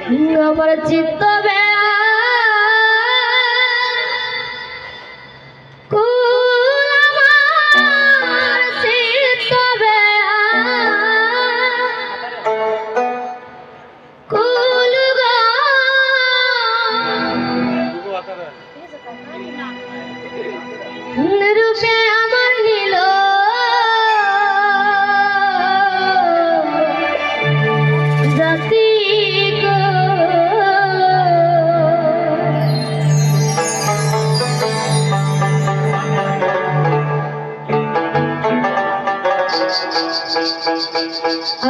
আমার চিত্ত রূপে আমার নীল জাতি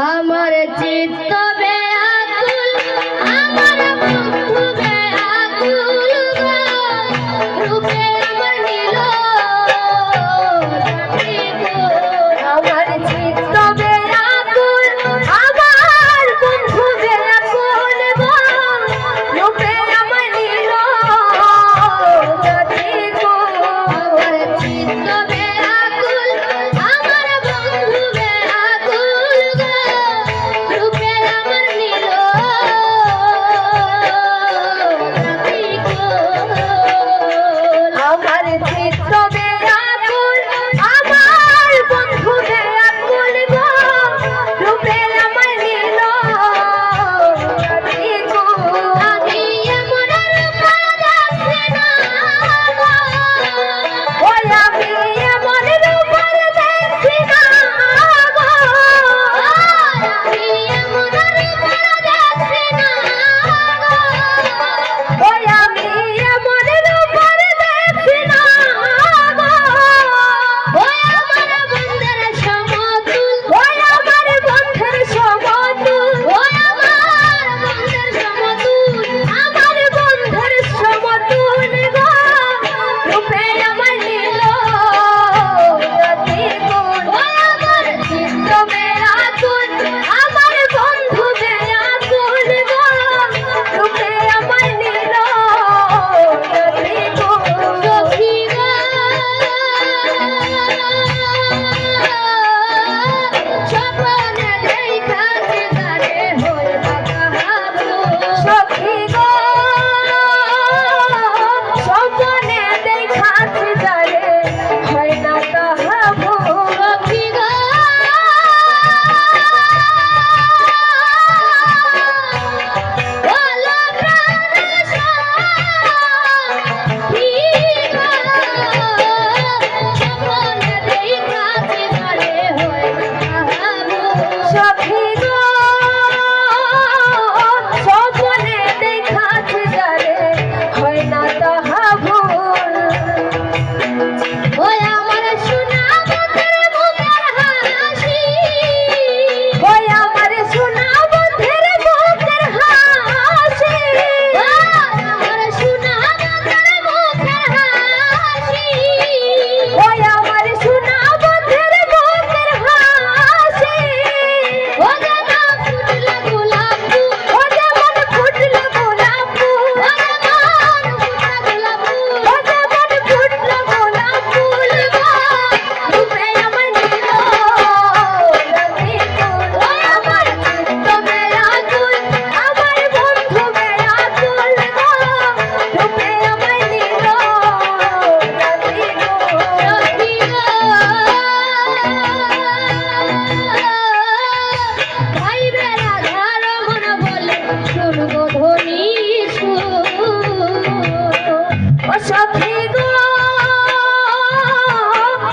আমার চিত্ত ব্যাকুল আমার বন্ধু ব্যাকুল রূপে আমার নীল জাতি আমার চিত্ত ব্যাকুল আমার বন্ধু ব্যাকুল রূপে আমার নীল জাতি আমার চিত্ত ব্যাকুল আমার বন্ধু ব্যাকুল রূপে আমার নীল আমার চিত্ত ব্যাকুল আমার বন্ধু ব্যাকুল রূপে আমার নীল আমি এমন রূপ দেখছি না ওই আমি এমন রূপ দেখছি না আমি এমন রূপ দেখছি না ওই আমি এমন রূপ দেখছি না ওই আমার বন্ধের সমতুল ওই আমার বন্ধের সমতুল ওই আমার বন্ধের সমতুল আমার বন্ধের সমতুল গো রূপে আমার নীল জাতি গুণ ওই আমার চিত্ত ব্যাকুল আমার বন্ধু ব্যাকুল গো রূপে আমার নীল জাতি গুণ সখী গো স্বপ্নে দেখাছে তারে হয়ে কাহাবো সখী গো স্বপ্নে দেখাছে তারে হয় না কাহাবো সখী গো বলো প্রাণ সখী গো স্বপ্নে দেখাছে তারে হয় না কাহাবো সখী গো স্বপ্নে দেখাছে তারে হয় না কাহাবো ওই আমার সোনা বন্ধের মুখের হাসি ওই আমার সোনা বন্ধের মুখের হাসি আমার সোনা বন্ধের মুখের হাসি ওই আমার সোনা বন্ধের মুখের হাসি ও যেমন ফুটল গোলাপ ফুল ও যেমন ফুটল গোলাপ ফুল ও যেমন ফুটল গোলাপ ফুল গো রূপে আমার নীল জাতি গুণ ওই আমার চিত্ত ব্যাকুল আমার বন্ধু ব্যাকুল গো রূপে আমার নীল জাতি গুণ সখী গো ভাইবে রাধার মন বলে শুনবো ধ্বনি সুর ও সখী গো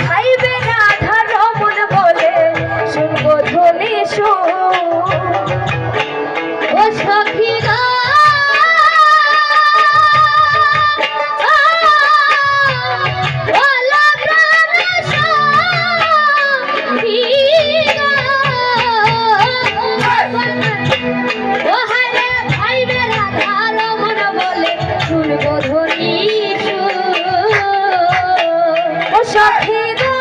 ভাইবে রাধার মন বলে শুনবো ধ্বনি সুর ও সখী গো বলো প্রাণ সখী গো ও হারে ভাইবে রাধার মন বলে শুনবো ধ্বনি সুর ও সখী গো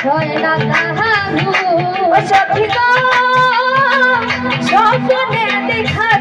হয় না কাহারু ও সখী গো স্বপ্নে দেখা